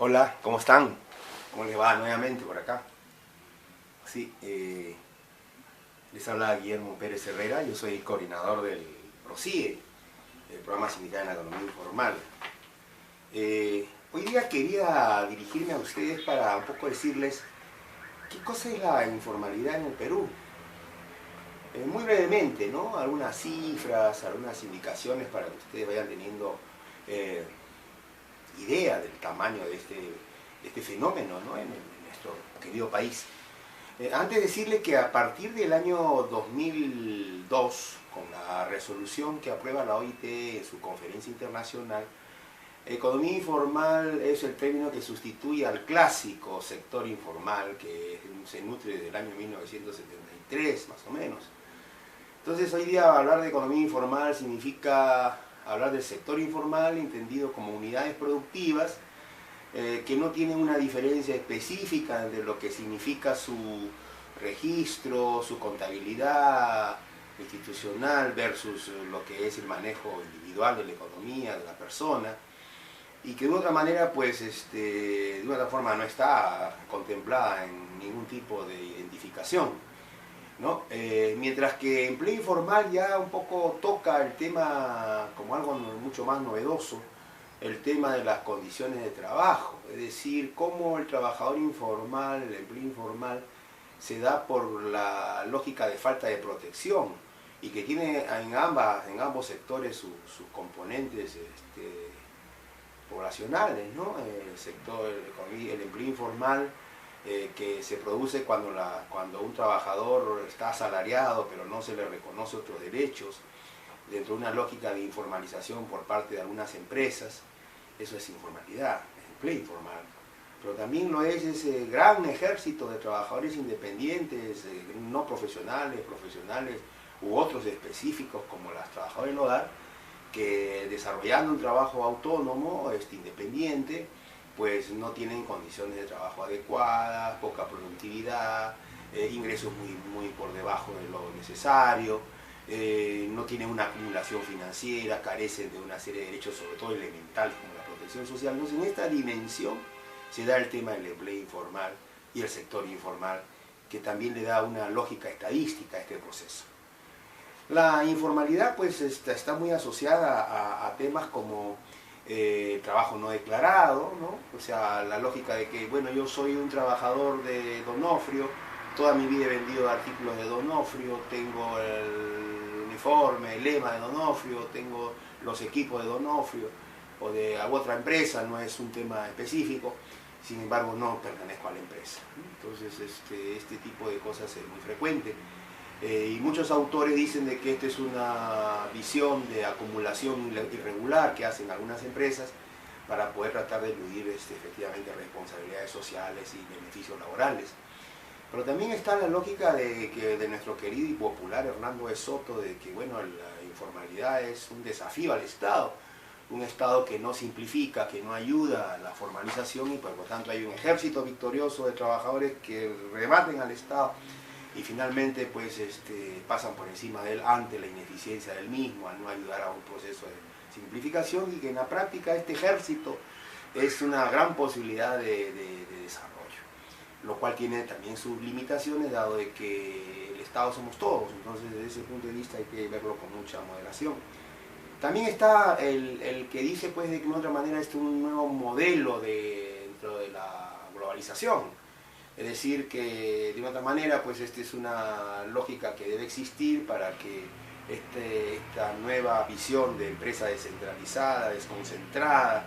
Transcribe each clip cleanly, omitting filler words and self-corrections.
Hola, ¿cómo están? ¿Cómo les va nuevamente por acá? Sí, les habla Guillermo Pérez Herrera, yo soy coordinador del PROCIE, el Programa Sindical en la Economía Informal. Hoy día quería dirigirme a ustedes para un poco decirles qué cosa es la informalidad en el Perú. Muy brevemente, ¿no? Algunas cifras, algunas indicaciones para que ustedes vayan teniendo eh, idea del tamaño de este fenómeno, ¿no? en nuestro querido país. Antes de decirle que a partir del año 2002, con la resolución que aprueba la OIT en su conferencia internacional, economía informal es el término que sustituye al clásico sector informal que se nutre desde el año 1973, más o menos. Entonces hoy día hablar de economía informal significa hablar del sector informal entendido como unidades productivas que no tienen una diferencia específica de lo que significa su registro, su contabilidad institucional versus lo que es el manejo individual de la economía, de la persona, y que de otra manera, pues, de una otra forma no está contemplada en ningún tipo de identificación, ¿no? Mientras que empleo informal ya un poco toca el tema como algo mucho más novedoso, el tema de las condiciones de trabajo, es decir, cómo el trabajador informal, el empleo informal, se da por la lógica de falta de protección y que tiene en ambos sectores sus componentes poblacionales, ¿no? El empleo informal que se produce cuando un trabajador está asalariado pero no se le reconoce otros derechos, dentro de una lógica de informalización por parte de algunas empresas. Eso es informalidad, es empleo informal. Pero también lo es ese gran ejército de trabajadores independientes, no profesionales, profesionales u otros específicos como las trabajadoras del hogar, que desarrollando un trabajo autónomo, independiente, pues no tienen condiciones de trabajo adecuadas, poca productividad, ingresos muy por debajo de lo necesario, no tienen una acumulación financiera, carecen de una serie de derechos, sobre todo elementales como la protección social. Entonces, en esta dimensión se da el tema del empleo informal y el sector informal, que también le da una lógica estadística a este proceso. La informalidad pues está muy asociada a temas como trabajo no declarado, ¿no? O sea, la lógica de que, bueno, yo soy un trabajador de Donofrio, toda mi vida he vendido artículos de Donofrio, tengo el uniforme, el lema de Donofrio, tengo los equipos de Donofrio o de otra empresa, no es un tema específico, sin embargo no pertenezco a la empresa. Entonces este tipo de cosas es muy frecuente. Y muchos autores dicen de que esta es una visión de acumulación irregular que hacen algunas empresas para poder tratar de eludir efectivamente responsabilidades sociales y beneficios laborales. Pero también está la lógica de nuestro querido y popular Hernando de Soto, de que bueno, la informalidad es un desafío al Estado, un Estado que no simplifica, que no ayuda a la formalización y por lo tanto hay un ejército victorioso de trabajadores que rebaten al Estado y finalmente pues pasan por encima de él ante la ineficiencia del mismo, al no ayudar a un proceso de simplificación, y que en la práctica este ejército es una gran posibilidad de desarrollo, lo cual tiene también sus limitaciones dado de que el Estado somos todos, entonces desde ese punto de vista hay que verlo con mucha moderación. También está el que dice pues de que de otra manera es un nuevo modelo dentro de la globalización. Es decir, que de otra manera, pues esta es una lógica que debe existir para que esta nueva visión de empresa descentralizada, desconcentrada,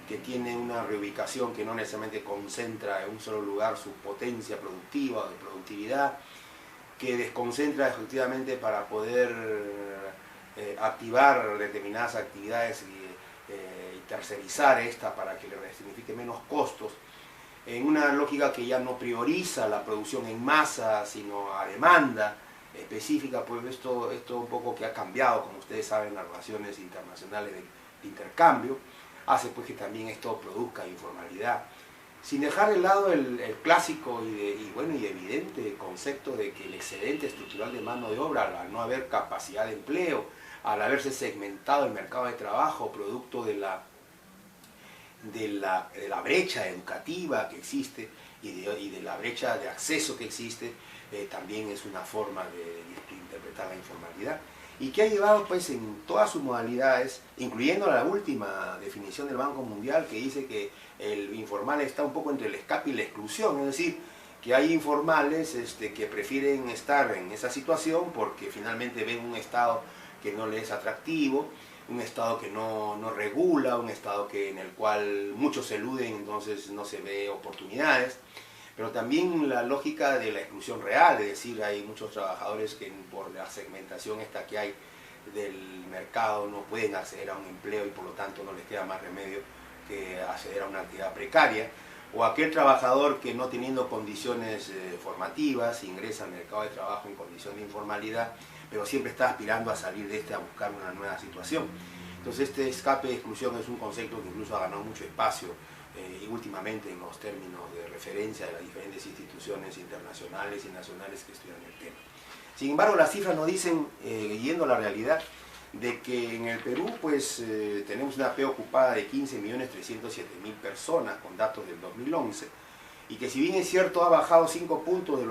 que tiene una reubicación que no necesariamente concentra en un solo lugar su potencia productiva o de productividad, que desconcentra efectivamente para poder activar determinadas actividades y tercerizar esta para que le signifique menos costos, en una lógica que ya no prioriza la producción en masa, sino a demanda específica, pues esto un poco que ha cambiado, como ustedes saben, las relaciones internacionales de intercambio, hace pues que también esto produzca informalidad. Sin dejar de lado el clásico y evidente concepto de que el excedente estructural de mano de obra, al no haber capacidad de empleo, al haberse segmentado el mercado de trabajo, producto de de la brecha educativa que existe y de la brecha de acceso que existe, también es una forma de interpretar la informalidad, y que ha llevado pues en todas sus modalidades, incluyendo la última definición del Banco Mundial, que dice que el informal está un poco entre el escape y la exclusión, es decir, que hay informales que prefieren estar en esa situación porque finalmente ven un Estado que no les es atractivo, un Estado que no regula, un Estado en el cual muchos eluden, entonces no se ve oportunidades, pero también la lógica de la exclusión real, es decir, hay muchos trabajadores que por la segmentación esta que hay del mercado no pueden acceder a un empleo y por lo tanto no les queda más remedio que acceder a una actividad precaria, o aquel trabajador que no teniendo condiciones formativas ingresa al mercado de trabajo en condición de informalidad, pero siempre está aspirando a salir de a buscar una nueva situación. Entonces este escape de exclusión es un concepto que incluso ha ganado mucho espacio y últimamente en los términos de referencia de las diferentes instituciones internacionales y nacionales que estudian el tema. Sin embargo, las cifras nos dicen, yendo a la realidad, de que en el Perú pues tenemos una P ocupada de 15.307.000 personas con datos del 2011, y que si bien es cierto ha bajado 5 puntos de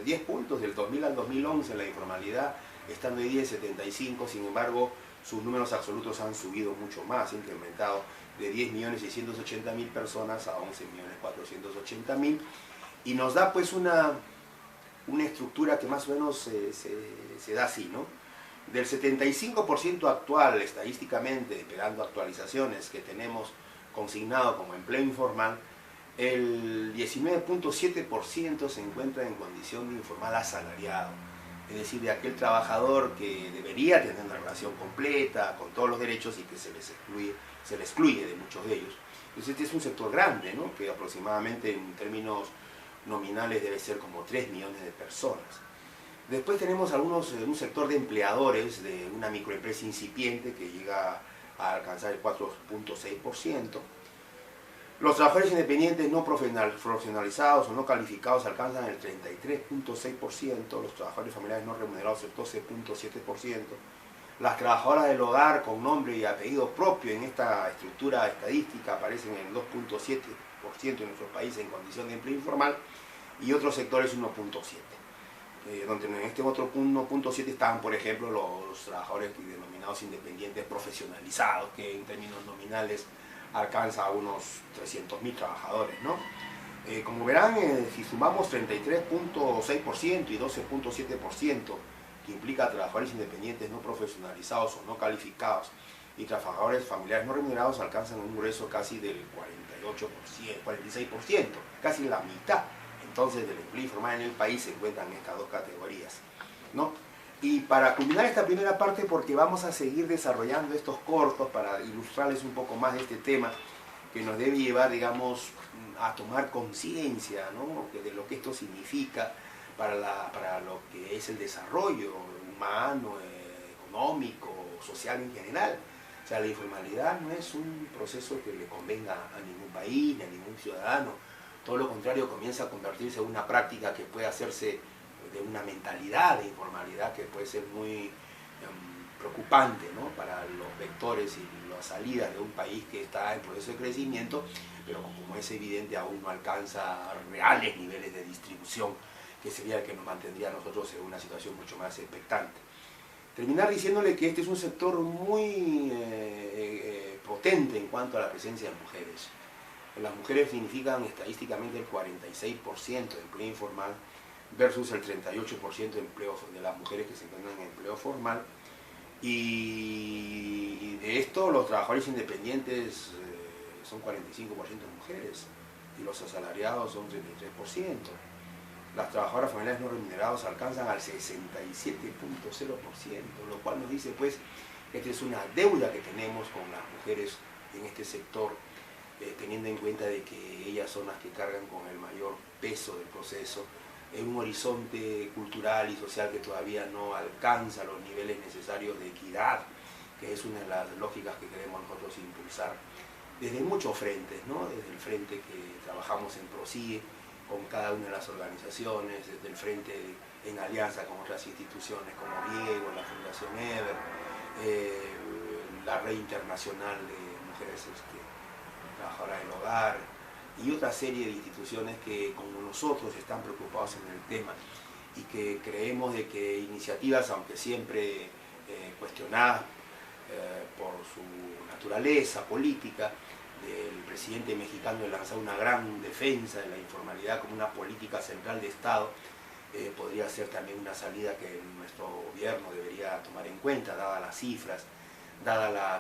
10 puntos del 2000 al 2011 la informalidad, estando hoy día en 75, sin embargo sus números absolutos han subido mucho más, incrementado de 10.680.000 personas a 11.480.000, y nos da pues una estructura que más o menos se da así, ¿no? Del 75% actual, estadísticamente, esperando actualizaciones que tenemos consignado como empleo informal, el 19.7% se encuentra en condición de informal asalariado, es decir, de aquel trabajador que debería tener una relación completa, con todos los derechos, y que se le excluye de muchos de ellos. Entonces este es un sector grande, ¿no? Que aproximadamente en términos nominales debe ser como 3 millones de personas. Después tenemos un sector de empleadores de una microempresa incipiente que llega a alcanzar el 4.6%. Los trabajadores independientes no profesionalizados o no calificados alcanzan el 33.6%, los trabajadores familiares no remunerados el 12.7%, las trabajadoras del hogar con nombre y apellido propio en esta estructura estadística aparecen en el 2.7% en nuestro país en condición de empleo informal, y otros sectores 1.7%. Donde en este otro 1.7 estaban, por ejemplo, los trabajadores denominados independientes profesionalizados, que en términos nominales alcanza a unos 300.000 trabajadores, ¿no? Como verán, si sumamos 33.6% y 12.7%, que implica a trabajadores independientes no profesionalizados o no calificados, y trabajadores familiares no remunerados, alcanzan un grueso casi del 48%, 46%, casi la mitad. Entonces, del empleo informal en el país se encuentran estas dos categorías, ¿no? Y para culminar esta primera parte, porque vamos a seguir desarrollando estos cortos para ilustrarles un poco más de este tema, que nos debe llevar, digamos, a tomar conciencia, ¿no? De lo que esto significa para lo que es el desarrollo humano, económico, social en general. O sea, la informalidad no es un proceso que le convenga a ningún país ni a ningún ciudadano. Todo lo contrario, comienza a convertirse en una práctica que puede hacerse de una mentalidad de informalidad que puede ser muy preocupante, ¿no? Para los vectores y las salidas de un país que está en proceso de crecimiento, pero como es evidente aún no alcanza reales niveles de distribución, que sería el que nos mantendría a nosotros en una situación mucho más expectante. Terminar diciéndole que este es un sector muy potente en cuanto a la presencia de mujeres. Las mujeres significan estadísticamente el 46% de empleo informal versus el 38% de empleo de las mujeres que se encuentran en empleo formal, y de esto los trabajadores independientes son 45% mujeres y los asalariados son 33%. Las trabajadoras familiares no remuneradas alcanzan al 67.0%, lo cual nos dice pues que esta es una deuda que tenemos con las mujeres en este sector, teniendo en cuenta de que ellas son las que cargan con el mayor peso del proceso en un horizonte cultural y social que todavía no alcanza los niveles necesarios de equidad, que es una de las lógicas que queremos nosotros impulsar desde muchos frentes, ¿no? Desde el frente que trabajamos en PROCIE con cada una de las organizaciones, desde el frente en alianza con otras instituciones como Diego, la Fundación EVER, la Red Internacional de Mujeres trabajadoras del hogar y otra serie de instituciones que, como nosotros, están preocupados en el tema y que creemos de que iniciativas, aunque siempre cuestionadas por su naturaleza política, del presidente mexicano de lanzar una gran defensa de la informalidad como una política central de Estado, podría ser también una salida que nuestro gobierno debería tomar en cuenta, dadas las cifras, dada la